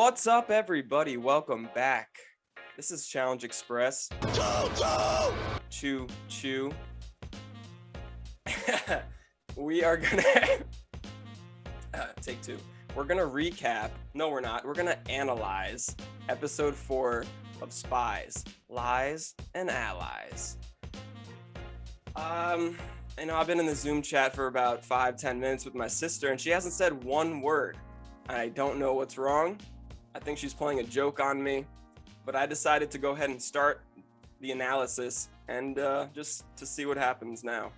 What's up, everybody? Welcome back. This is Challenge Express. Choo choo. We are gonna take two. We're gonna recap. No, we're not. We're gonna analyze episode 4 of Spies, Lies, and Allies. I've been in the Zoom chat for about 5-10 minutes with my sister, and she hasn't said one word. I don't know what's wrong. I think she's playing a joke on me, but I decided to go ahead and start the analysis and just to see what happens now.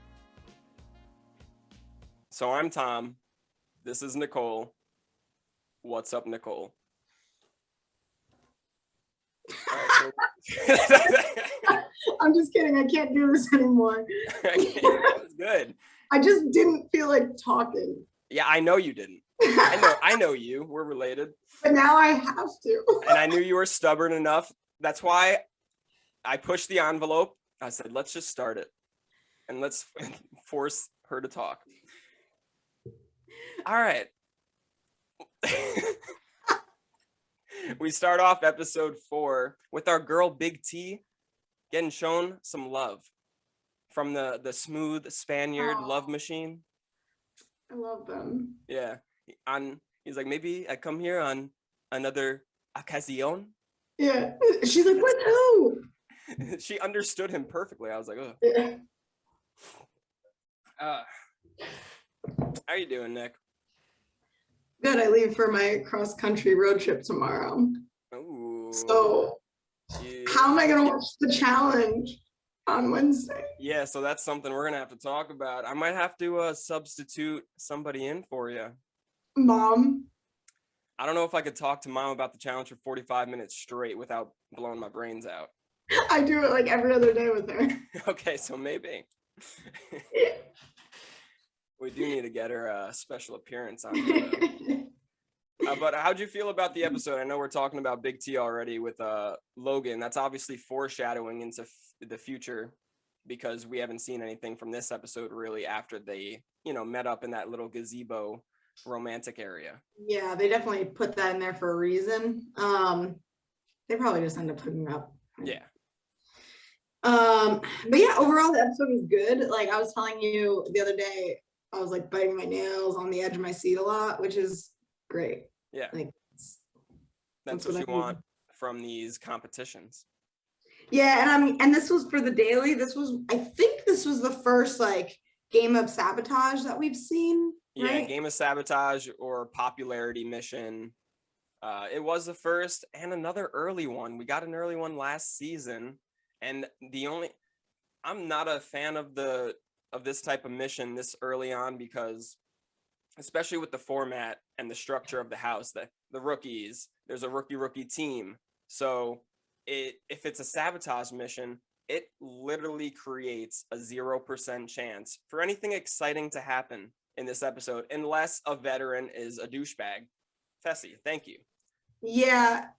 So I'm Tom. This is Nicole. What's up, Nicole? I'm just kidding. I can't do this anymore. That was good. I just didn't feel like talking. Yeah, I know you didn't. I know you. We're related. But now I have to. And I knew you were stubborn enough. That's why I pushed the envelope. I said, let's just start it. And let's force her to talk. All right. We start off episode 4 with our girl Big T getting shown some love from the smooth Spaniard love machine. I love them. Yeah. He's like, maybe I come here on another ocasión. Yeah. She's like, with who? She understood him perfectly. I was like, oh. Yeah. How are you doing, Nick? Good. I leave for my cross-country road trip tomorrow. Ooh. So how am I going to watch the challenge on Wednesday? Yeah, so that's something we're going to have to talk about. I might have to substitute somebody in for you. Mom? I don't know if I could talk to Mom about the challenge for 45 minutes straight without blowing my brains out. I do it like every other day with her. Okay, so maybe. We do need to get her a special appearance on here. But how'd you feel about the episode? I know we're talking about Big T already with Logan. That's obviously foreshadowing into the future because we haven't seen anything from this episode really after they, met up in that little gazebo romantic area. Yeah, they definitely put that in there for a reason. They probably just end up hooking up. Yeah. But yeah, overall the episode was good. Like I was telling you the other day, I was like biting my nails on the edge of my seat a lot, which is great. Yeah. Like that's what you want from these competitions. Yeah, and this was for the daily. I think this was the first like game of sabotage that we've seen. Right? Yeah, game of sabotage or popularity mission. It was the first and another early one. We got an early one last season, and I'm not a fan of this type of mission this early on because, especially with the format and the structure of the house, the rookies, there's a rookie team. So if it's a sabotage mission, it literally creates a 0% chance for anything exciting to happen in this episode, unless a veteran is a douchebag. Fessy, thank you. Yeah,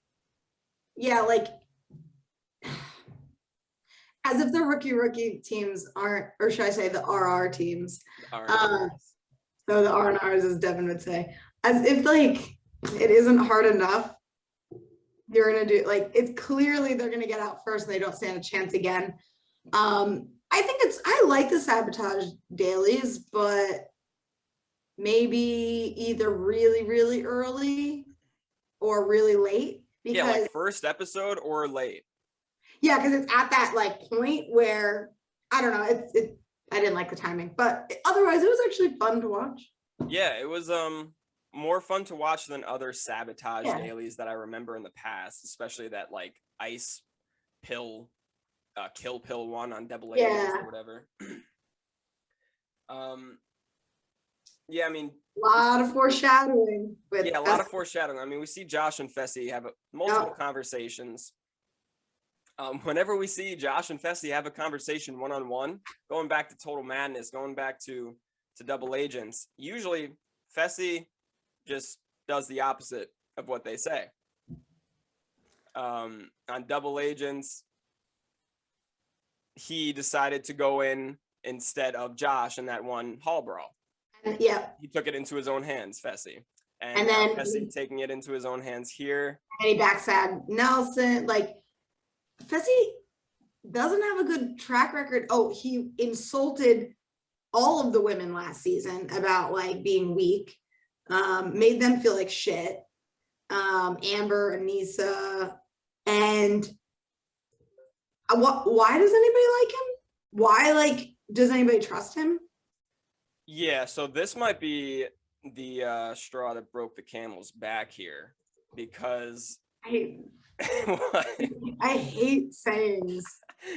like as if the rookie teams aren't, or should I say the RR teams? So the R&Rs, as Devin would say, as if like it isn't hard enough. You're gonna do like it's clearly they're gonna get out first and they don't stand a chance again. I like the sabotage dailies, but maybe either really, really early or really late. Because, yeah, like first episode or late. Yeah, because it's at that like point where I don't know. I didn't like the timing, but otherwise it was actually fun to watch. Yeah, it was more fun to watch than other sabotage dailies that I remember in the past, especially that like ice pill, kill pill one on double agents or whatever. Yeah, I mean, a lot of foreshadowing. A lot of foreshadowing. I mean, we see Josh and Fessy have multiple conversations. Whenever we see Josh and Fessy have a conversation one-on-one, going back to Total Madness, going back to double agents, usually Fessy just does the opposite of what they say. On double agents, he decided to go in instead of Josh in that one hall brawl. Yeah. He took it into his own hands, Fessy. And now Fessy taking it into his own hands here. And he backstabbed Nelson. Like, Fessy doesn't have a good track record. Oh, he insulted all of the women last season about like being weak, made them feel like shit. Amber, Anissa, and why does anybody like him? Why, like, does anybody trust him? Yeah, so this might be the straw that broke the camel's back here, because I hate sayings.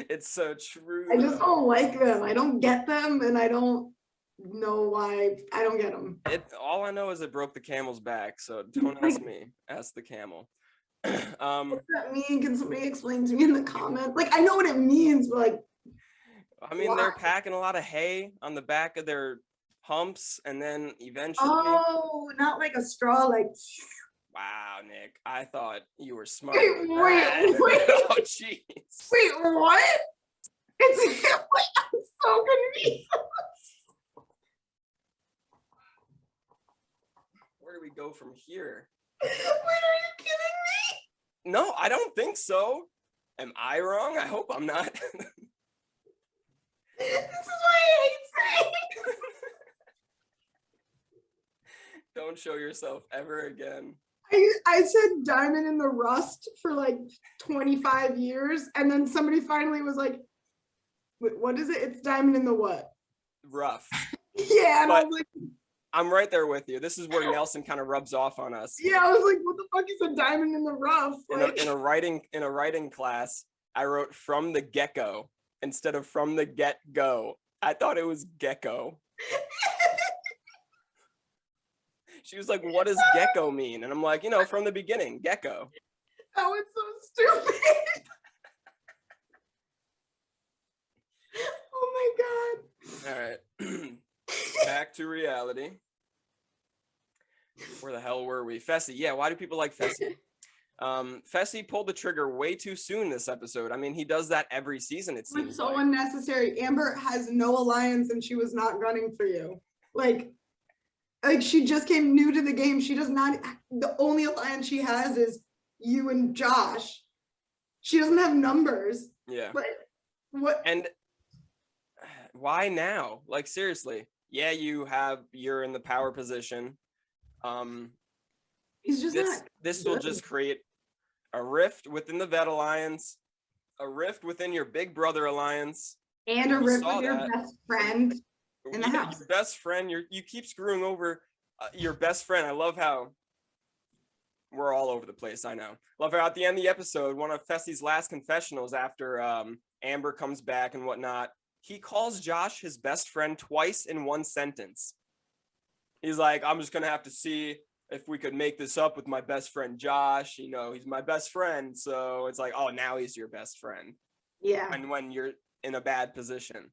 It's so true. I just don't like them. I don't get them, and I don't know why. I don't get them. All I know is it broke the camel's back, so don't ask me. Ask the camel. What does that mean? Can somebody explain to me in the comments? Like, I know what it means, but like, I mean, they're packing a lot of hay on the back of their humps, and then eventually. Oh, not like a straw, like. Wow, Nick, I thought you were smart. Wait. Oh, jeez. Wait, what? It's I'm so confused. Where do we go from here? Wait, are you kidding me? No, I don't think so. Am I wrong? I hope I'm not. This is why I hate saying. Don't show yourself ever again. I said diamond in the rust for like 25 years, and then somebody finally was like, what is it? It's diamond in the what? Rough. Yeah, and I was like, I'm right there with you. This is where Nelson kind of rubs off on us. Yeah, I was like, what the fuck is a diamond in the rough? Like, in a writing class, I wrote from the get-go instead of from the get-go. I thought it was gecko. She was like, what does gecko mean? And I'm like, from the beginning, gecko. That was so stupid. Oh my God. All right. Back to reality. Where the hell were we? Fessy. Yeah, why do people like Fessy? Fessy pulled the trigger way too soon this episode. I mean, he does that every season, it seems. It's so unnecessary. Amber has no alliance and she was not gunning for you. Like she just came new to the game. She does not, the only alliance she has is you and Josh. She doesn't have numbers. Yeah. But what? And why now? Like, seriously. Yeah, you're in the power position. He's just this will just create a rift within the Vet Alliance, a rift within your Big Brother Alliance, and a rift with your best friend in the house. Your best friend, you keep screwing over your best friend. I love how we're all over the place. I know. Love how at the end of the episode, one of Fessy's last confessionals after Amber comes back and whatnot, he calls Josh his best friend twice in one sentence. He's like, I'm just gonna have to see if we could make this up with my best friend Josh. He's my best friend, so it's like, oh, now he's your best friend. Yeah. And when you're in a bad position.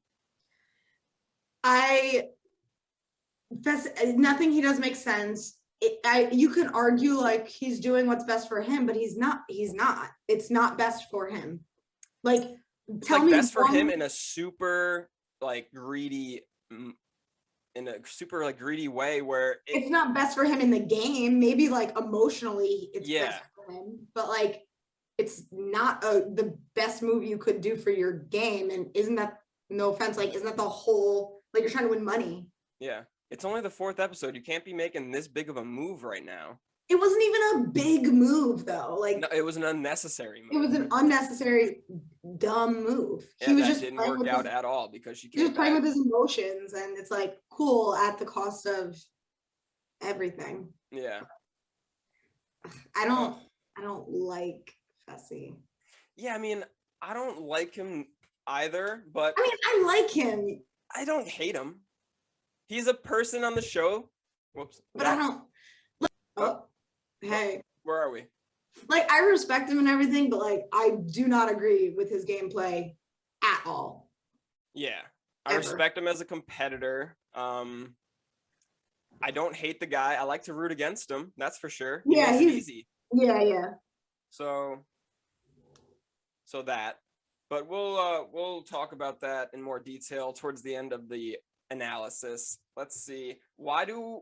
Nothing he does makes sense. You can argue like he's doing what's best for him, but he's not. It's not best for him. Like, tell me best for him in a super greedy way where it's not best for him in the game. Maybe like emotionally it's best for him, but like it's not the best move you could do for your game. And isn't that, no offense, like, isn't that the whole, like, you're trying to win money? Yeah, it's only the 4th episode. You can't be making this big of a move right now. It wasn't even a big move though. Like, no, it was an unnecessary move. It was an unnecessary dumb move. Yeah, he was just didn't work out at all because she was playing with his emotions, and it's like cool at the cost of everything. Yeah. I don't like Fessy. Yeah, I mean, I don't like him either, but I mean, I like him. I don't hate him. He's a person on the show. Whoops. But I don't. Hey. Where are we? Like, I respect him and everything, but like, I do not agree with his gameplay at all. Yeah, I respect him as a competitor. I don't hate the guy. I like to root against him. That's for sure. Yeah, he's easy. Yeah. So that, but we'll talk about that in more detail towards the end of the analysis. Let's see. Why do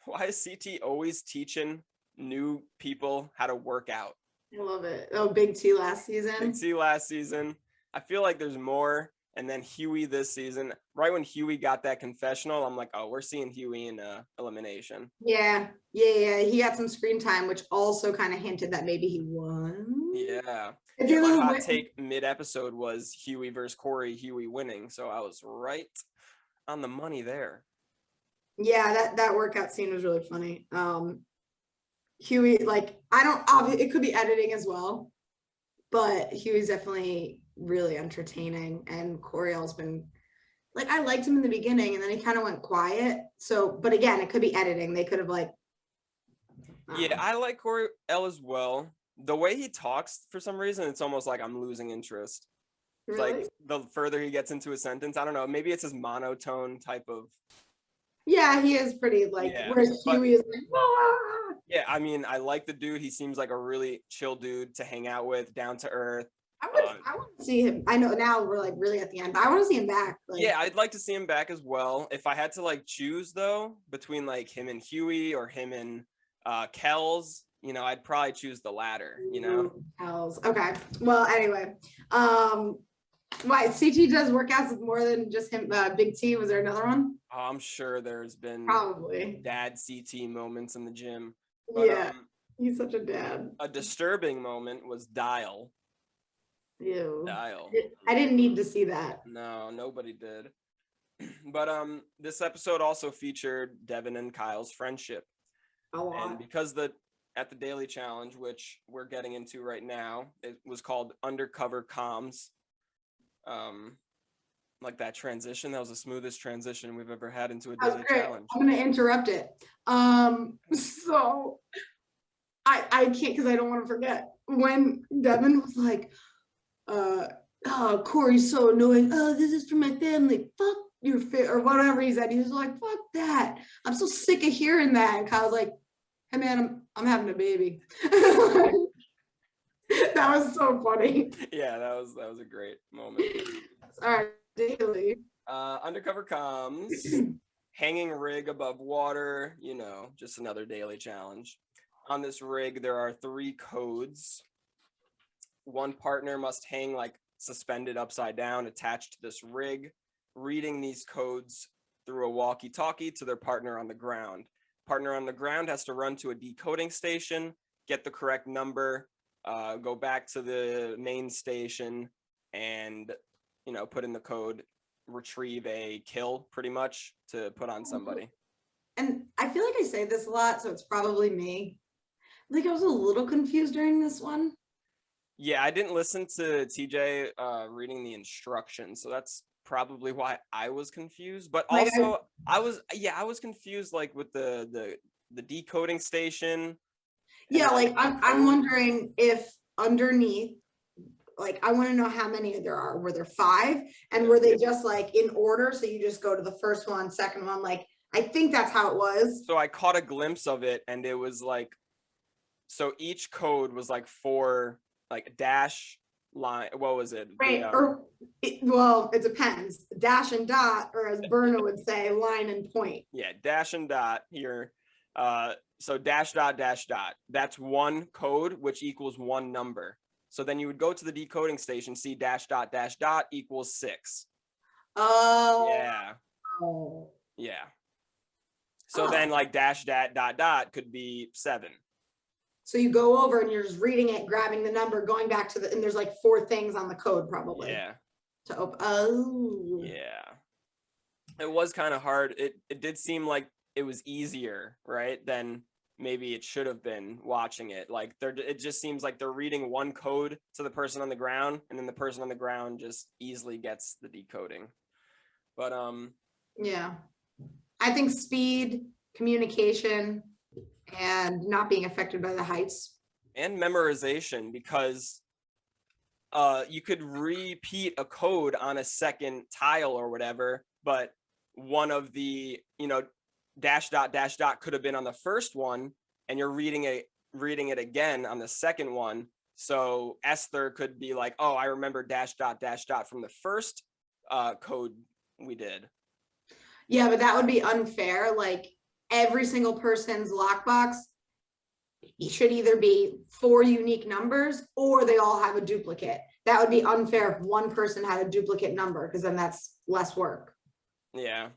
Why is CT always teaching new people how to work out? I love it. Oh, Big T last Big season. T last season. I feel like there's more. And then Huey this season. Right when Huey got that confessional, I'm like, oh, we're seeing Huey in Elimination. Yeah. He had some screen time, which also kind of hinted that maybe he won. Yeah. It's a My little hot bit. take mid-episode was Huey versus Corey, Huey winning. So I was right on the money there. Yeah, that workout scene was really funny. Huey, like, it could be editing as well, but Huey's definitely really entertaining, and Coriel's been, like, I liked him in the beginning, and then he kind of went quiet. So, but again, it could be editing. They could have, like, Yeah, I like Coriel as well. The way he talks, for some reason, it's almost like I'm losing interest. It's really? like the further he gets into a sentence, I don't know, maybe it's his monotone type of. Yeah, he is pretty, like, Yeah, whereas but Huey is like, "Ah." yeah, I mean, I like the dude. He seems like a really chill dude to hang out with, down to earth. I want to see him. I know now we're like really at the end, but I want to see him back. Like, Yeah, I'd like to see him back as well. If I had to like choose though between like him and Huey or him and Kells, I'd probably choose the latter. Hells. Okay. Well, anyway, why CT does workouts with more than just him? Big T. Was there another one? Oh, I'm sure there's been Probably. dad CT moments in the gym. But, Yeah, he's such a dad. A disturbing moment was Dial. Ew. Dial. I didn't need to see that. No, nobody did. But this episode also featured Devin and Kyle's friendship. A lot. And because at the Daily Challenge, which we're getting into right now, it was called Undercover Comms. Like that transition, that was the smoothest transition we've ever had into a Daily Challenge. I'm gonna interrupt it. So I can't, because I don't want to forget when Devin was like, oh, Corey's so annoying. Oh, this is for my family. Fuck your fit or whatever he said. He was like, fuck that. I'm so sick of hearing that. And Kyle's like, hey man, I'm having a baby. That was so funny. Yeah, that was a great moment. All right, Daily. Undercover Comms, hanging rig above water, just another Daily Challenge. On this rig, there are 3 codes. One partner must hang like suspended upside down, attached to this rig, reading these codes through a walkie-talkie to their partner on the ground. Partner on the ground has to run to a decoding station, get the correct number, go back to the main station, and put in the code, retrieve a kill pretty much to put on somebody. And I feel like I say this a lot, so it's probably me. Like, I was a little confused during this one. Yeah, I didn't listen to TJ reading the instructions, so that's probably why I was confused. But also, I was confused like with the decoding station. Yeah, like I'm wondering if underneath, like, I want to know how many there are. Were there 5? And were they just like in order? So you just go to the first one, second one. Like, I think that's how it was. So I caught a glimpse of it, and it was like, so each code was like 4 like dash line. What was it? Right. Well, it depends. Dash and dot, or as Berna would say, line and point. Yeah, dash and dot here. So dash dot dash dot. That's one code, which equals one number. So then you would go to the decoding station, see dash dot equals 6. Oh. Yeah. Oh. Yeah. So then like dash dot could be 7. So you go over and you're just reading it, grabbing the number, going back to and there's like 4 things on the code probably. Yeah. To open. Oh. Yeah. It was kind of hard. It did seem like it was easier, right, than maybe it should have been watching it. Like it just seems like they're reading one code to the person on the ground, and then the person on the ground just easily gets the decoding. But yeah, I think speed, communication, and not being affected by the heights, and memorization, because you could repeat a code on a second tile or whatever, but one of the dash dot could have been on the first one, and you're reading it again on the second one. So Esther could be like, oh, I remember dash dot from the first code we did. Yeah, but that would be unfair. Like, every single person's lockbox should either be 4 unique numbers or they all have a duplicate. That would be unfair if one person had a duplicate number, because then that's less work. Yeah.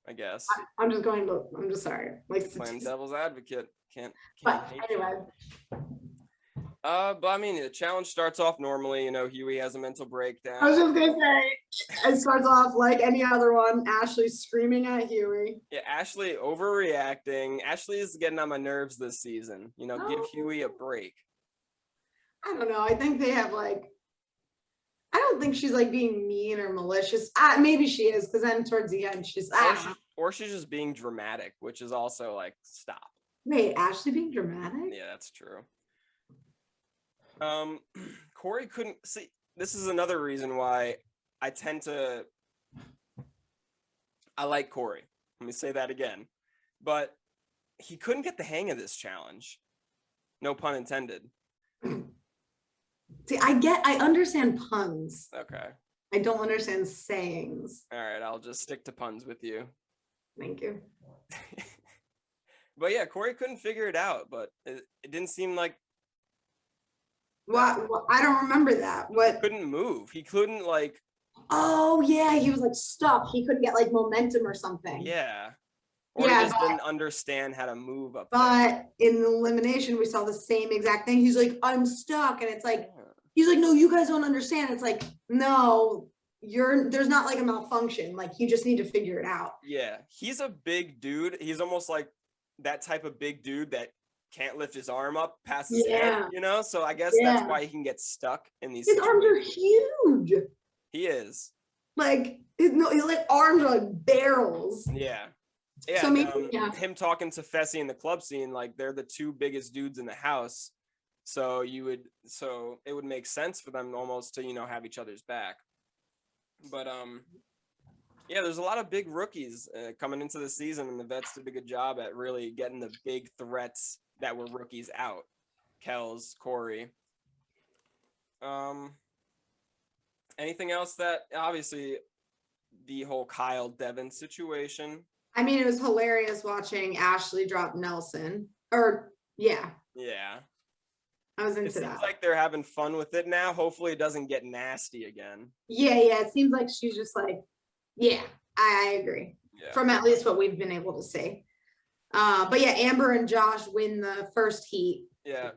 I guess. I'm just sorry. Like, Playing devil's advocate. Can't but hate anyway. But I mean, the challenge starts off normally. Huey has a mental breakdown. I was just gonna say, it starts off like any other one. Ashley screaming at Huey. Yeah, Ashley overreacting. Ashley is getting on my nerves this season. Give Huey a break. I don't know. I think they have I don't think she's being mean or malicious. Maybe she is, because then towards the end she's or she's just being dramatic, which is also stop. Wait, Ashley being dramatic? Yeah, that's true. Corey couldn't see. This is another reason why I like Corey. Let me say that again. But he couldn't get the hang of this challenge. No pun intended. See, I understand puns. Okay. I don't understand sayings. All right, I'll just stick to puns with you. Thank you. But yeah, Corey couldn't figure it out, but it didn't seem like. What? I don't remember that. What? He couldn't move. He couldn't Oh yeah, he was stuck. He couldn't get somethum or something. Yeah. Or he just didn't understand how to move up there. But in the elimination, we saw the same exact thing. He's like, I'm stuck. And it's he's like, no, you guys don't understand. It's no, there's not a malfunction. You just need to figure it out. Yeah. He's a big dude. He's almost like that type of big dude that can't lift his arm up past his head, So I guess that's why he can get stuck in these situations. Arms are huge. He is. His arms are like barrels. Yeah. Yeah, so maybe, him talking to Fessy in the club scene, they're the 2 biggest dudes in the house. So it would make sense for them almost to, have each other's back. But yeah, there's a lot of big rookies coming into the season, and the vets did a good job at really getting the big threats that were rookies out. Kells, Corey. Anything else that obviously the whole Kyle Devin situation. I mean, it was hilarious watching Ashley drop Nelson. Yeah. I was into that. It seems like they're having fun with it now. Hopefully it doesn't get nasty again. Yeah. It seems like she's just yeah, I agree. Yeah. From at least what we've been able to see. But yeah, Amber and Josh win the first heat. Yeah.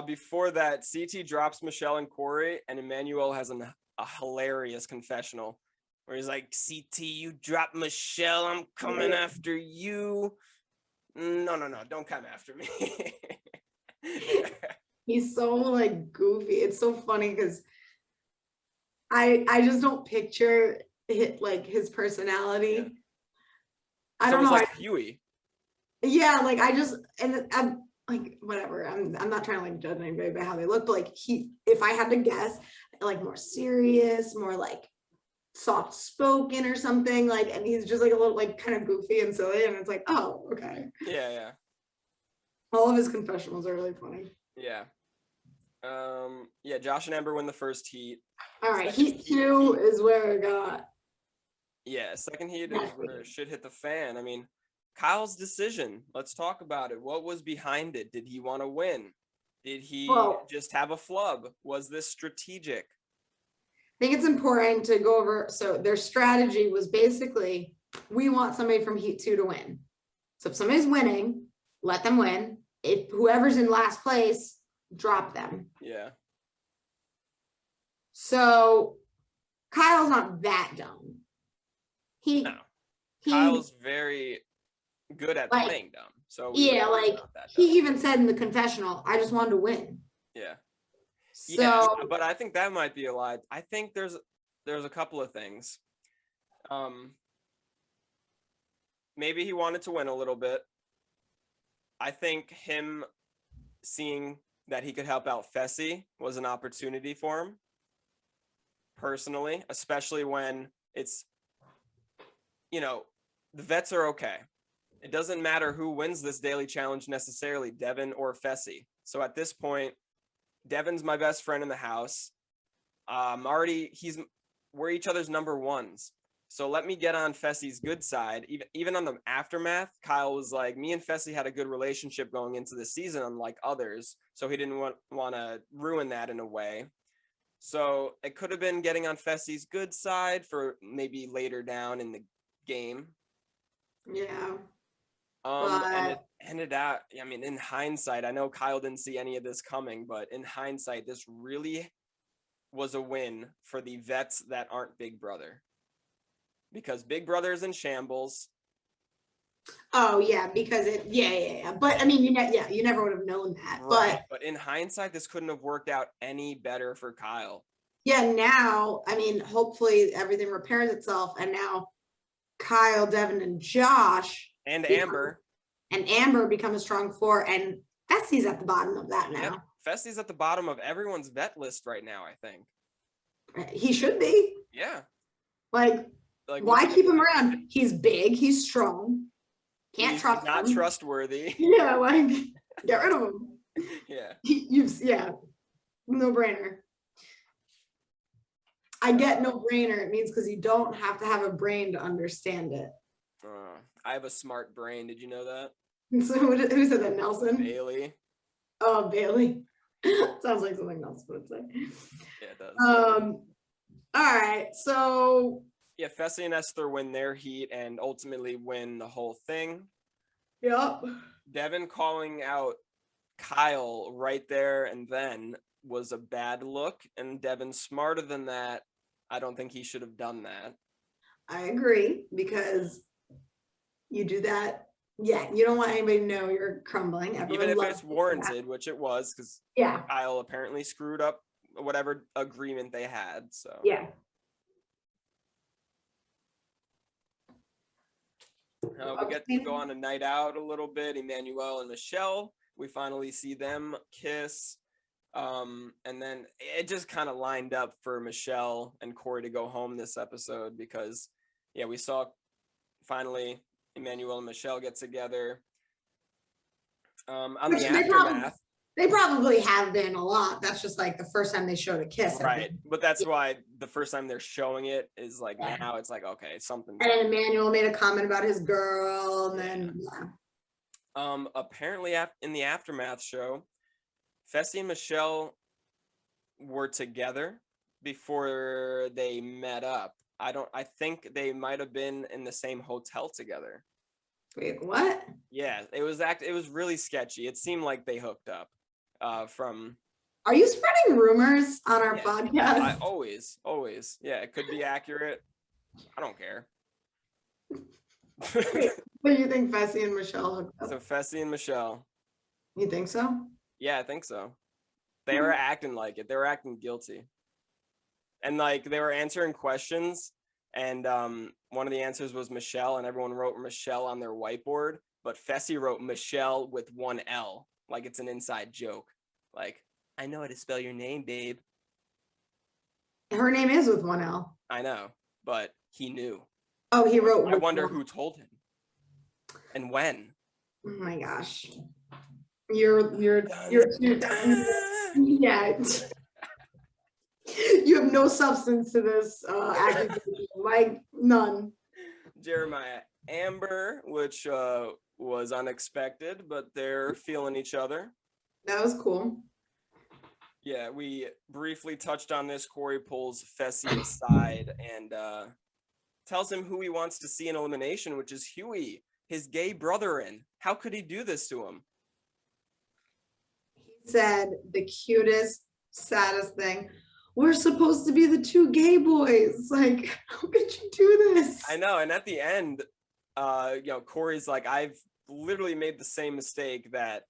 Before that, CT drops Michelle and Corey, and Emmanuel has a hilarious confessional where he's like, CT, you dropped Michelle, I'm coming after you. No, don't come after me. He's so goofy. It's so funny because I just don't picture his personality. Yeah. I don't know. Huey. Yeah, I'm whatever. I'm not trying to judge anybody by how they look, but if I had to guess, more serious, more soft spoken or something, and he's just a little kind of goofy and silly, and it's oh, okay. Yeah. All of his confessionals are really funny. Yeah. Yeah, Josh and Amber win the first heat. All right, heat 2 is where it got. Yeah, second heat is where shit hit the fan. I mean, Kyle's decision. Let's talk about it. What was behind it? Did he want to win? Did he just have a flub? Was this strategic? I think it's important to go over. So their strategy was basically, we want somebody from heat 2 to win. So if somebody's winning, let them win. If whoever's in last place, drop them. Yeah. So Kyle's not that dumb. Kyle's very good at playing dumb. So he even said in the confessional, I just wanted to win. Yeah. So, yeah, but I think that might be a lie. I think there's a couple of things. Maybe he wanted to win a little bit. I think him seeing that he could help out Fessy was an opportunity for him. Personally, especially when it's, the vets are okay. It doesn't matter who wins this daily challenge necessarily, Devin or Fessy. So at this point, Devin's my best friend in the house. We're each other's number ones. So let me get on Fessy's good side. Even on the aftermath, Kyle was like, me and Fessy had a good relationship going into the season, unlike others. So he didn't want to ruin that in a way. So it could have been getting on Fessy's good side for maybe later down in the game. Yeah. And it ended out, I mean, in hindsight, I know Kyle didn't see any of this coming, but in hindsight, this really was a win for the vets that aren't Big Brother. Because Big Brother is in shambles. Oh yeah, because yeah. But I mean, you never would have known that. Right. But in hindsight, this couldn't have worked out any better for Kyle. Yeah, now, I mean, hopefully everything repairs itself, and now Kyle, Devin, and Josh and Amber become a strong four, and Fessy's at the bottom of that now. Yep. Fessy's at the bottom of everyone's vet list right now, I think. He should be. Yeah. Like why keep him around? He's big, he's strong. Can't trust him. Not trustworthy. Yeah, like get rid of him. Yeah. No brainer. I get no brainer. It means because you don't have to have a brain to understand it. I have a smart brain. Did you know that? So who said that? Nelson? Bailey. Oh, Bailey. Sounds like something else would say. Yeah, it does. All right. So yeah, Fessy and Esther win their heat and ultimately win the whole thing. Yep. Devin calling out Kyle right there and then was a bad look, and Devin's smarter than that. I don't think he should have done that. I agree, because you do that. Yeah, you don't want anybody to know you're crumbling. Even if it's warranted, which it was, because Kyle apparently screwed up whatever agreement they had. So yeah. We get to go on a night out a little bit. Emmanuel and Michelle, we finally see them kiss. And then it just kind of lined up for Michelle and Corey to go home this episode because, yeah, we saw finally Emmanuel and Michelle get together. On the aftermath. They probably have been a lot. That's just like the first time they showed a kiss. Right. But that's why the first time they're showing it is like now it's like, okay, something. And then Emmanuel made a comment about his girl. And then, apparently in the aftermath show, Fessy and Michelle were together before they met up. I think they might have been in the same hotel together. Wait, what? Yeah, it was really sketchy. It seemed like they hooked up. Are you spreading rumors on our podcast? Always. Yeah, it could be accurate. I don't care. Wait, but you think Fessy and Michelle hooked up? So Fessy and Michelle. You think so? Yeah, I think so. They were acting like it. They were acting guilty. And like they were answering questions, and one of the answers was Michelle, and everyone wrote Michelle on their whiteboard, but Fessy wrote Michelle with one L, like it's an inside joke. Like, I know how to spell your name, babe. Her name is with one L. I know, but he knew. Oh, he wrote. I wonder who told him and when. Oh my gosh. You're yeah. You have no substance to this accusation, like none. Jeremiah Amber, which was unexpected, but they're feeling each other. That was cool. Yeah, we briefly touched on this. Corey pulls Fessy aside and tells him who he wants to see in elimination, which is Huey, his gay brother-in. How could he do this to him? He said the cutest, saddest thing. We're supposed to be the two gay boys. Like, how could you do this? I know. And at the end, Corey's like, I've literally made the same mistake that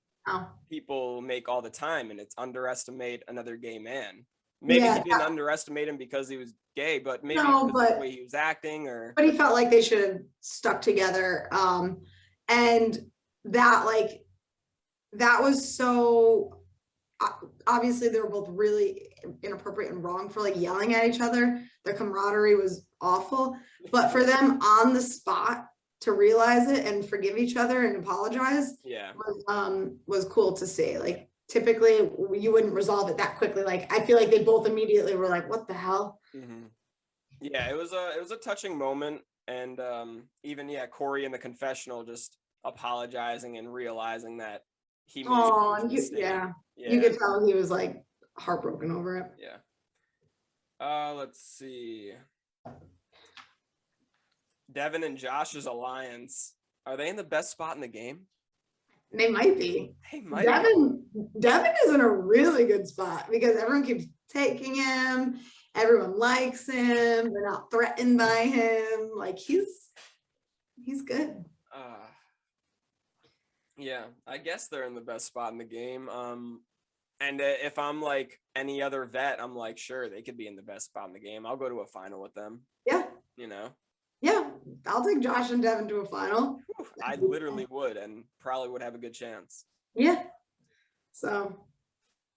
people make all the time, and it's underestimate another gay man. Maybe he didn't underestimate him because he was gay, but maybe because of the way he was acting, but he felt like they should have stuck together. And that was so obviously they were both really inappropriate and wrong for like yelling at each other. Their camaraderie was awful, but for them on the spot to realize it and forgive each other and apologize was cool to see. Like typically you wouldn't resolve it that quickly. Like I feel like they both immediately were like, what the hell? Mm-hmm. Yeah, it was a touching moment, and even Corey in the confessional just apologizing and realizing that he made a Oh, huge and mistake. you could tell he was like heartbroken over it. Yeah. Let's see. Devin and Josh's alliance. Are they in the best spot in the game? They might be. They might Devin is in a really good spot because everyone keeps taking him. Everyone likes him. They're not threatened by him. Like he's good. Yeah, I guess they're in the best spot in the game. And if I'm like any other vet, I'm like, sure, they could be in the best spot in the game. I'll go to a final with them. Yeah. You know? Yeah. I'll take Josh and Devin to a final. I literally would, and probably would have a good chance. Yeah. So.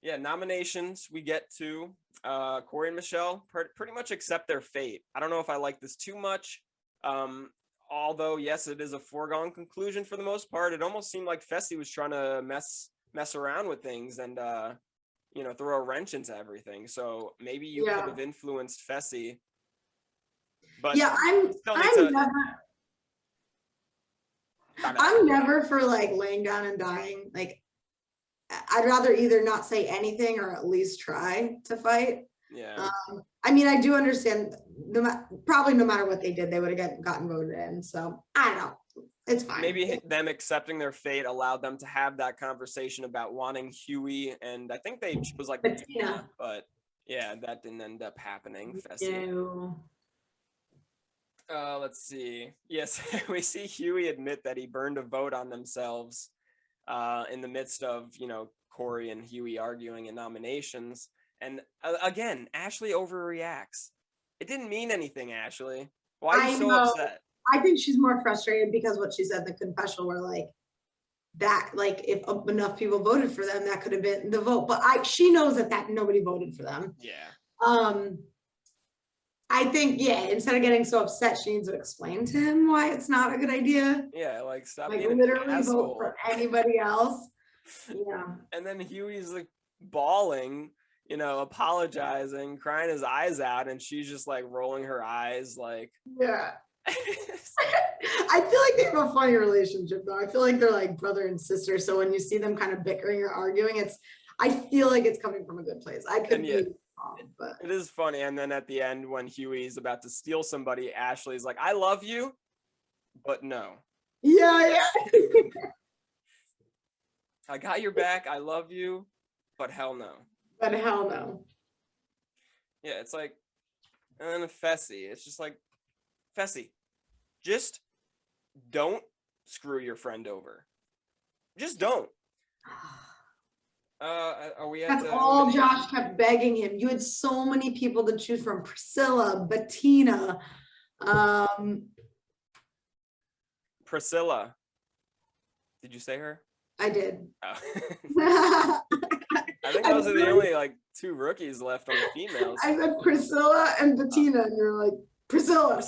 Yeah, nominations we get to. Corey and Michelle pretty much accept their fate. I don't know if I like this too much. Although, yes, it is a foregone conclusion for the most part. It almost seemed like Fessy was trying to mess around with things and throw a wrench into everything. So maybe you could have influenced Fessy. But yeah, I'm never for like laying down and dying. Like I'd rather either not say anything or at least try to fight. Yeah. I mean, I do understand probably no matter what they did, they would have gotten voted in. So I don't know. It's fine. Maybe them accepting their fate allowed them to have that conversation about wanting Huey, and I think they was like Bettina, but yeah, that didn't end up happening. Fessy. Let's see. Yes, we see Huey admit that he burned a vote on themselves in the midst of, Corey and Huey arguing in nominations. And again, Ashley overreacts. It didn't mean anything, Ashley. Why are you so upset? I think she's more frustrated because what she said in the confessional were like that, like if enough people voted for them, that could have been the vote. But she knows that nobody voted for them. Yeah. I think, instead of getting so upset, she needs to explain to him why it's not a good idea. Yeah, like stop like being literally an asshole. Vote for anybody else. Yeah. And then Huey's like bawling, apologizing, crying his eyes out, and she's just like rolling her eyes like. Yeah. I feel like they have a funny relationship though. I feel like they're like brother and sister. So when you see them kind of bickering or arguing, I feel like it's coming from a good place. I could be wrong, but it is funny. And then at the end, when Huey's about to steal somebody, Ashley's like, "I love you, but no." Yeah. I got your back. I love you, but hell no. But hell no. Yeah, it's like, and then Fessy. It's just like, Fessy, just don't screw your friend over. Just don't. Are we at That's all Josh kept begging him. You had so many people to choose from. Priscilla, Bettina. Priscilla. Did you say her? I did. Oh. I think those are the only like two rookies left on the females. I said Priscilla and Bettina, and you're like, Priscilla.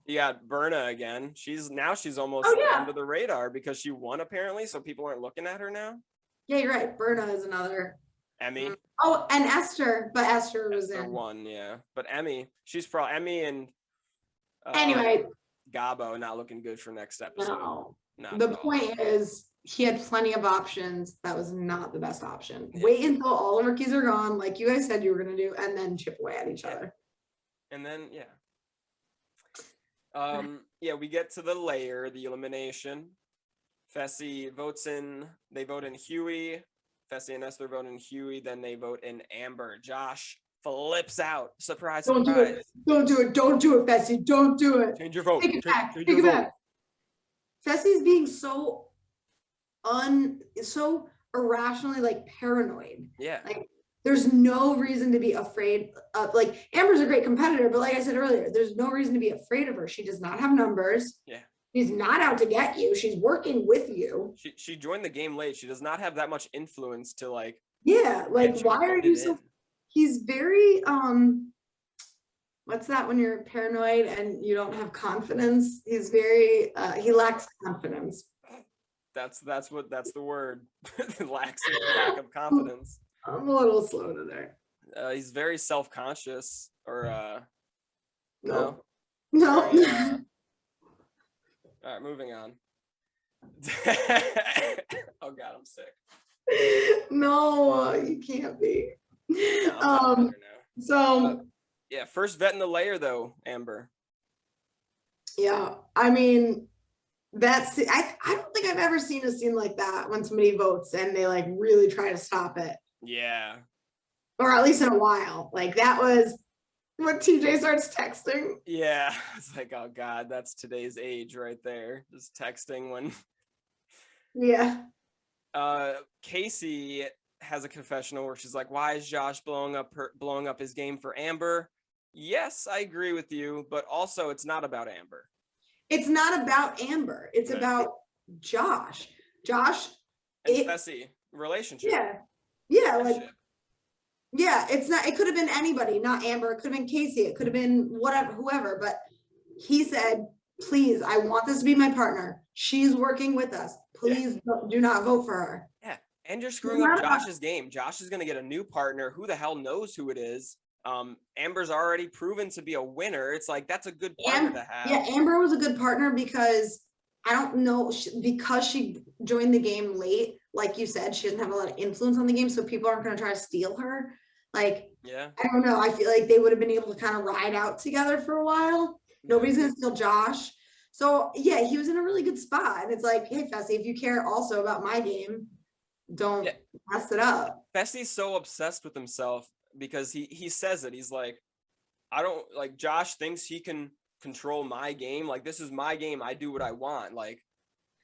You got Berna again. She's almost under the radar because she won apparently, so people aren't looking at her now. Yeah, you're right. Berna is another. Emmy. Oh, and Esther, but Esther was in. One, yeah. But she's probably Emmy and anyway. Gabo not looking good for next episode. No. The point is he had plenty of options. That was not the best option. Yeah. Wait until all the rookies are gone, like you guys said you were gonna do, and then chip away at each other. And then we get to the layer, the elimination. Fessy votes in, they vote in Huey. Fessy and Esther vote in Huey, then they vote in Amber. Josh flips out. Surprise, Don't surprise. Don't do it, Fessy. Don't do it. Change your vote. Take it back. Fessy's being so irrationally like paranoid. Yeah. Like there's no reason to be afraid of, like Amber's a great competitor, but like I said earlier, there's no reason to be afraid of her. She does not have numbers. Yeah. She's not out to get you. She's working with you. She joined the game late. She does not have that much influence to like. Yeah, like why are you so? He's very what's that when you're paranoid and you don't have confidence? He's very he lacks confidence. That's the word. Lack of confidence. I'm a little slow to there. He's very self-conscious, or no. No. Very, all right, moving on. Oh God, I'm sick. No, you can't be. No, I'm better now. So yeah, first vet in the layer though, Amber. yeah, I mean, I don't think I've ever seen a scene like that when somebody votes and they like really try to stop it. Yeah. Or at least in a while. Like that was when TJ starts texting. Yeah. It's like, oh God, that's today's age right there. Just texting when Yeah. Casey has a confessional where she's like, why is Josh blowing up his game for Amber? Yes, I agree with you, but also it's not about Amber. It's not about Amber. It's about Josh. Josh and Fessy relationship. Yeah. Yeah, like yeah, it's not, it could have been anybody, not Amber, it could have been Casey, it could have been whatever, whoever, but he said, please, I want this to be my partner. She's working with us. Please do not vote for her. Yeah. And you're screwing up Josh's game. Josh is going to get a new partner. Who the hell knows who it is? Amber's already proven to be a winner. It's like, that's a good partner to have. Yeah, Amber was a good partner because I don't know, because she joined the game late, like you said, she doesn't have a lot of influence on the game, so people aren't going to try to steal her. Like, yeah, I don't know. I feel like they would have been able to kind of ride out together for a while. Nobody's going to steal Josh. So yeah, he was in a really good spot. And it's like, hey, Fessy, if you care also about my game, don't mess it up. Fessy's so obsessed with himself because he says it. He's like, I don't like Josh thinks he can control my game. Like, this is my game. I do what I want. Like,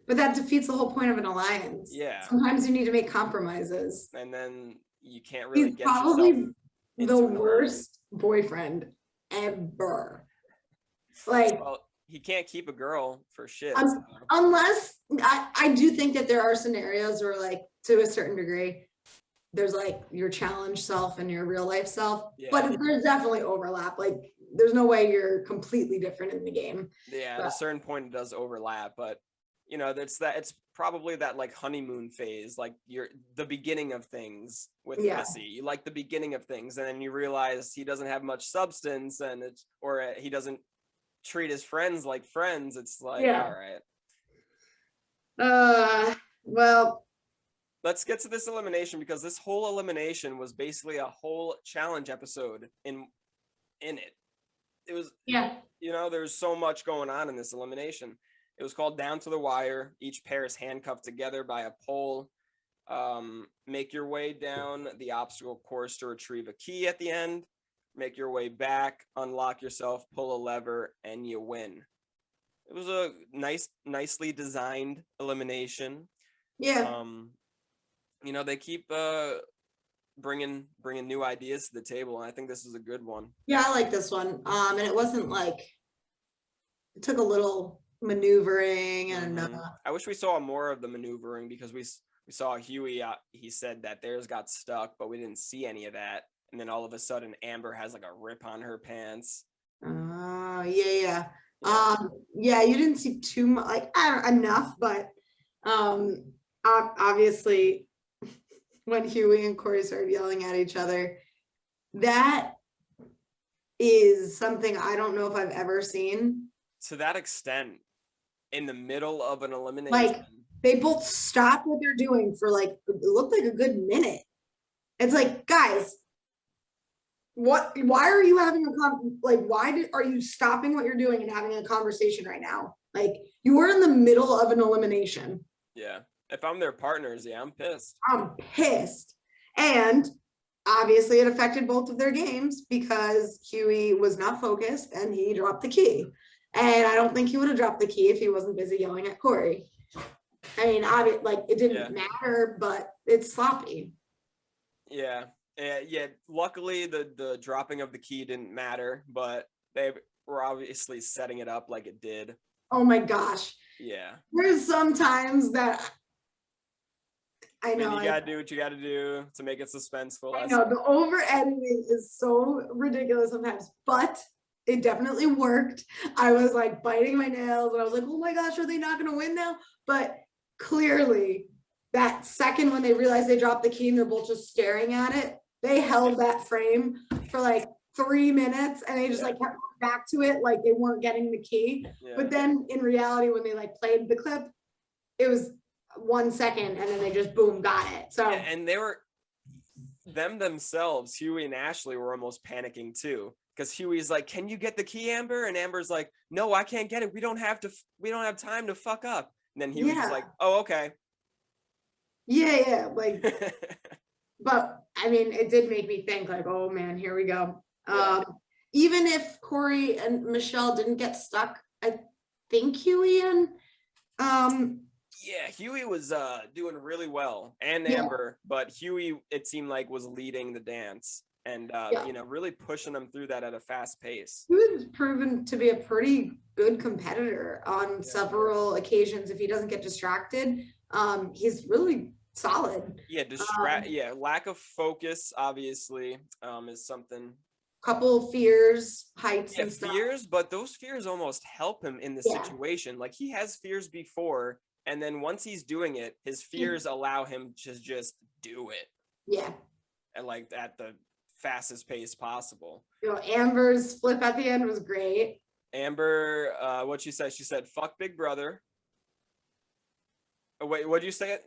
but that defeats the whole point of an alliance. Yeah. Sometimes you need to make compromises. And then you can't really He's probably the worst boyfriend ever. Like, well, he can't keep a girl for shit. Unless I do think that there are scenarios where, like, to a certain degree, there's like your challenge self and your real life self, but there's definitely overlap. Like, there's no way you're completely different in the game. Yeah, at a certain point it does overlap, but you know, it's probably that like honeymoon phase, like you're the beginning of things with Fessy. You like the beginning of things, and then you realize he doesn't have much substance, and he doesn't treat his friends like friends. It's like, all right. Well, let's get to this elimination, because this whole elimination was basically a whole challenge episode in it. It was, you know, there's so much going on in this elimination. It was called Down to the Wire. Each pair is handcuffed together by a pole. Make your way down the obstacle course to retrieve a key at the end. Make your way back, unlock yourself, pull a lever, and you win. It was a nicely designed elimination. Yeah. You know, they keep bringing new ideas to the table, and I think this is a good one. Yeah, I like this one. And it wasn't like, it took a little maneuvering and I wish we saw more of the maneuvering, because we saw Huey, he said that theirs got stuck, but we didn't see any of that. And then all of a sudden Amber has like a rip on her pants. Yeah, you didn't see too much, like, enough, but obviously when Huey and Corey started yelling at each other, that is something I don't know if I've ever seen to that extent in the middle of an elimination. Like, they both stopped what they're doing for like, it looked like a good minute. It's like, guys, why are you having are you stopping what you're doing and having a conversation right now? Like, you were in the middle of an elimination. Yeah. If I'm their partners, I'm pissed. I'm pissed. And obviously it affected both of their games because Huey was not focused and he dropped the key. And I don't think he would have dropped the key if he wasn't busy yelling at Corey. I mean, it didn't matter, but it's sloppy. Yeah. Luckily, the dropping of the key didn't matter, but they were obviously setting it up like it did. Oh my gosh. Yeah. There's sometimes that I know. You gotta do what you gotta do to make it suspenseful. I know, the over editing is so ridiculous sometimes, but it definitely worked. I was like biting my nails and I was like, oh my gosh, are they not going to win now? But clearly that second when they realized they dropped the key and they're both just staring at it, they held that frame for like 3 minutes and they just like kept going back to it like they weren't getting the key. But then in reality, when they like played the clip, it was 1 second and then they just boom got it. So and they were themselves, Huey and Ashley were almost panicking too. Because Huey's like, "Can you get the key, Amber?" And Amber's like, "No, I can't get it. We don't have time to fuck up." And then Huey's like, "Oh, okay." Yeah. Like, but I mean, it did make me think like, oh man, here we go. Even if Corey and Michelle didn't get stuck, I think Huey and Huey was doing really well, and Amber, but Huey, it seemed like, was leading the dance and really pushing them through that at a fast pace. He was proven to be a pretty good competitor on several occasions. If he doesn't get distracted, he's really solid. Lack of focus obviously is something. Couple fears, heights and stuff. Fears, but those fears almost help him in the situation. Like, he has fears before, and then once he's doing it, his fears allow him to just do it. Yeah. And like at the fastest pace possible. Amber's flip at the end was great. Amber, what she said? She said, "Fuck Big Brother." Oh, wait, what'd you say?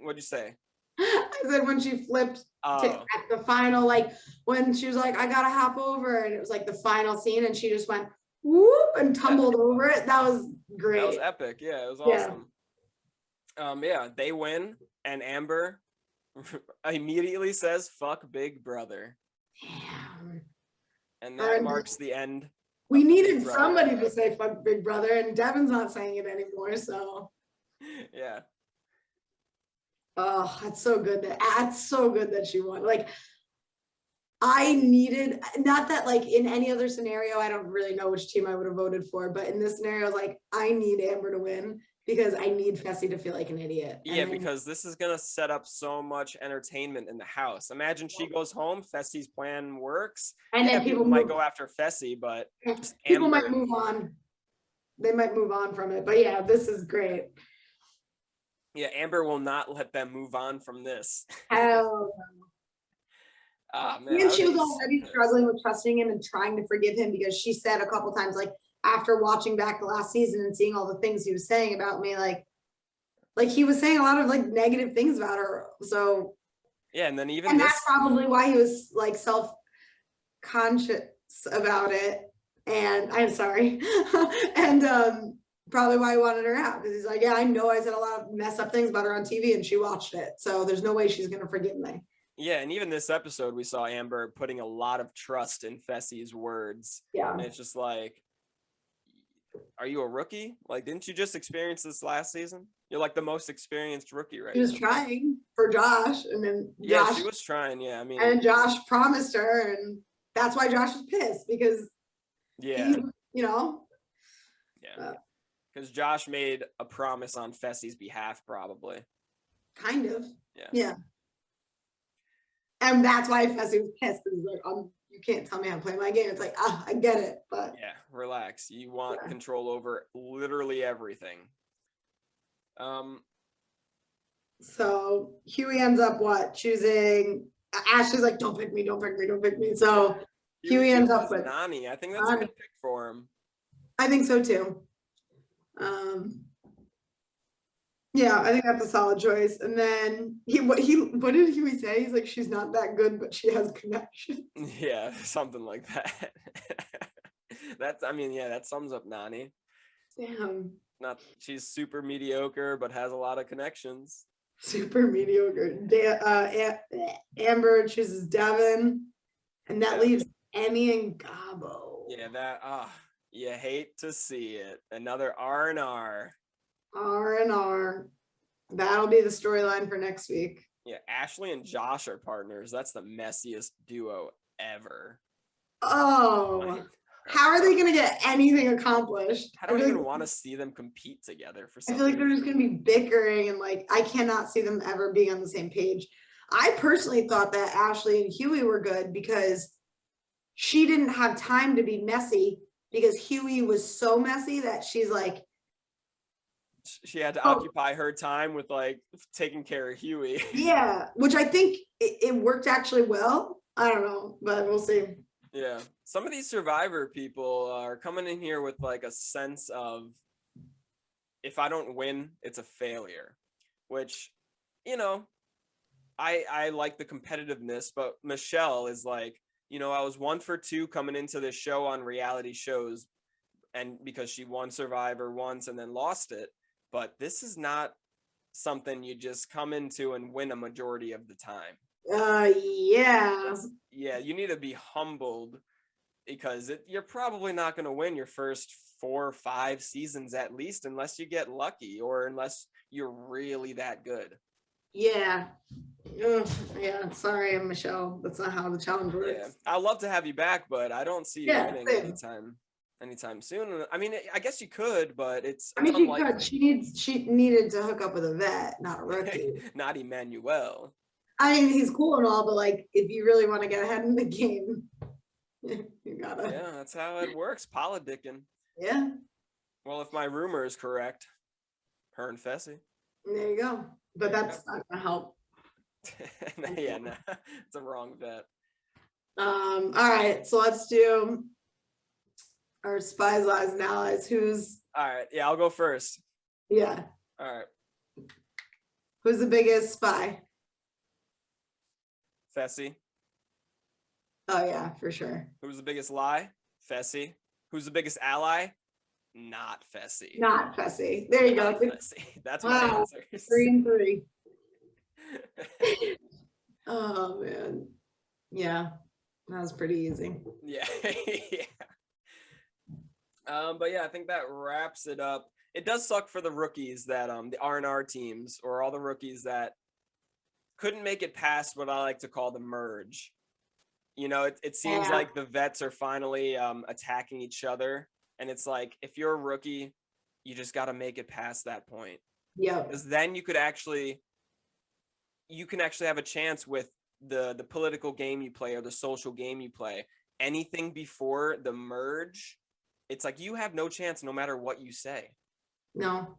I said when she flipped at the final, like when she was like, "I gotta hop over," and it was like the final scene, and she just went whoop and tumbled over it. That was great. That was epic. Yeah, it was awesome. They win, and Amber immediately says, "Fuck Big Brother." Damn. And that marks the end. We needed somebody to say "fuck Big Brother," and Devin's not saying it anymore, so. Yeah. Oh, that's so good that she won. Like, I needed, not that like in any other scenario, I don't really know which team I would have voted for, but in this scenario, I was like, I need Amber to win because I need Fessy to feel like an idiot. Yeah, because this is going to set up so much entertainment in the house. Imagine she goes home, Fessy's plan works, and then people might go after Fessy, but people might move on. They might move on from it, but yeah, this is great. Yeah, Amber will not let them move on from this. Hell no. Oh, man, and she was already struggling with trusting him and trying to forgive him because she said a couple times, like, after watching back the last season and seeing all the things he was saying about me, like he was saying a lot of like negative things about her. So yeah, and then that's probably why he was like self-conscious about it. And I'm sorry. and probably why he wanted her out, because he's like, yeah, I know I said a lot of messed up things about her on TV and she watched it, so there's no way she's gonna forgive me. Yeah, and even this episode we saw Amber putting a lot of trust in Fessy's words. Yeah, and it's just like, are you a rookie? Like, didn't you just experience this last season? You're like the most experienced rookie right now. She was trying for Josh, and then she was trying. Yeah, I mean, and Josh promised her, and that's why Josh was pissed, because because Josh made a promise on Fessy's behalf, probably. Kind of. Yeah. And that's why Fessy was pissed, because he's like, you can't tell me how to play my game. It's like, I get it, but yeah, relax. You want control over literally everything. So Huey ends up choosing Ashley's like, don't pick me. So Huey ends up with Nani. I think that's a good pick for him. I think so too. Yeah, I think that's a solid choice. And then what did Huey say? He's like, she's not that good, but she has connections. Yeah, something like that. That sums up Nani. Damn. She's super mediocre, but has a lot of connections. Super mediocre. Amber chooses Devin, and that leaves Emmy and Gabo. Yeah, you hate to see it. Another R&R. R&R. That'll be the storyline for next week. Yeah, Ashley and Josh are partners. That's the messiest duo ever. Oh, how are they going to get anything accomplished? I don't even want to see them compete together for something. I feel like they're just going to be bickering, and like, I cannot see them ever being on the same page. I personally thought that Ashley and Huey were good because she didn't have time to be messy, because Huey was so messy that she's like, she had to occupy her time with like taking care of Huey. Yeah, which I think it worked actually well. I don't know, but we'll see. Yeah. Some of these Survivor people are coming in here with like a sense of, if I don't win, it's a failure, which, you know, I like the competitiveness, but Michelle is like, I was 1 for 2 coming into this show on reality shows, and because she won Survivor once and then lost it. But this is not something you just come into and win a majority of the time. Yeah. Yeah, you need to be humbled, because you're probably not going to win your first 4 or 5 seasons at least, unless you get lucky or unless you're really that good. Yeah. Ugh, yeah. Sorry, Michelle. That's not how the challenge works. Yeah, I'd love to have you back, but I don't see you winning anytime soon. I mean, I guess you could, but it's unlikely. She needed to hook up with a vet, not a rookie. Not Emmanuel. I mean, he's cool and all, but like, if you really want to get ahead in the game, you gotta. Yeah, that's how it works. Politicking. Yeah. Well, if my rumor is correct, her and Fessy. There you go. But that's not gonna help. Yeah, no, it's a wrong bet. All right, so let's do our Spies, Lies, and Allies. All right, yeah, I'll go first. Yeah. All right. Who's the biggest spy? Fessy. Oh yeah, for sure. Who's the biggest lie? Fessy. Who's the biggest ally? Not Fessy. Not Fessy. There you go. Fessy. That's my answer. 3 and 3. Oh man. Yeah, that was pretty easy. Yeah. Yeah. But yeah, I think that wraps it up. It does suck for the rookies that the R&R teams, or all the rookies that couldn't make it past what I like to call the merge. It seems like the vets are finally attacking each other, and it's like, if you're a rookie, you just got to make it past that point. Yeah. Because then you can actually have a chance with the political game you play or the social game you play. Anything before the merge, it's like you have no chance no matter what you say. No,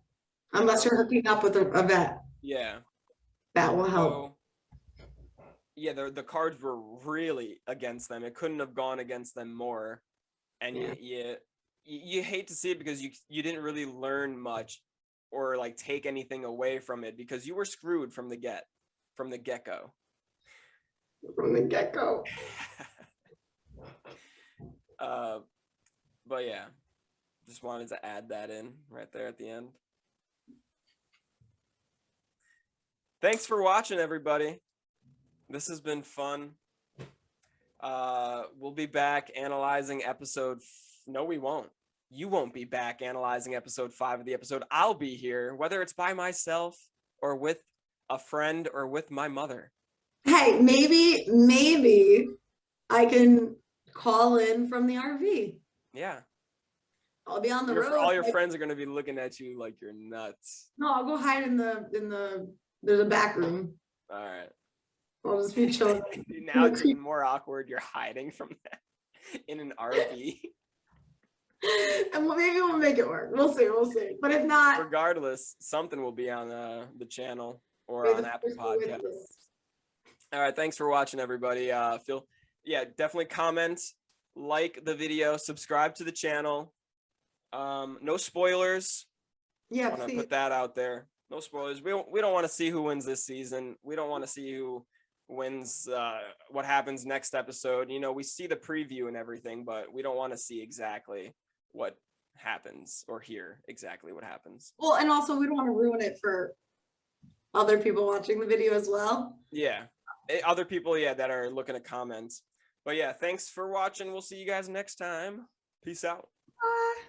unless you're hooking up with a vet. Yeah. That will help. So, yeah, the cards were really against them. It couldn't have gone against them more. And you hate to see it, because you didn't really learn much or like take anything away from it, because you were screwed from the get-go. From the get-go. But yeah, just wanted to add that in right there at the end. Thanks for watching, everybody. This has been fun. We'll be back analyzing episode. No, we won't. You won't be back analyzing episode 5 of the episode. I'll be here, whether it's by myself or with a friend or with my mother. Hey, maybe I can call in from the RV. Yeah. I'll be on the road. All your friends are going to be looking at you like you're nuts. No, I'll go hide in there's a back room. All right. I'll just be chilling. Now it's even more awkward. You're hiding from that in an RV. And maybe we'll make it work. We'll see. But if not, regardless, something will be on the channel or on Apple Podcasts. All right. Thanks for watching, everybody. Definitely comment, like the video, subscribe to the channel. No spoilers. Yeah, I want to put that out there. No spoilers. We don't want to see who wins this season. We don't want to see who wins, what happens next episode. We see the preview and everything, but we don't want to see exactly what happens or hear exactly what happens. Well, and also we don't want to ruin it for other people watching the video as well. Yeah. Other people, that are looking at comments. But yeah, thanks for watching. We'll see you guys next time. Peace out. Bye.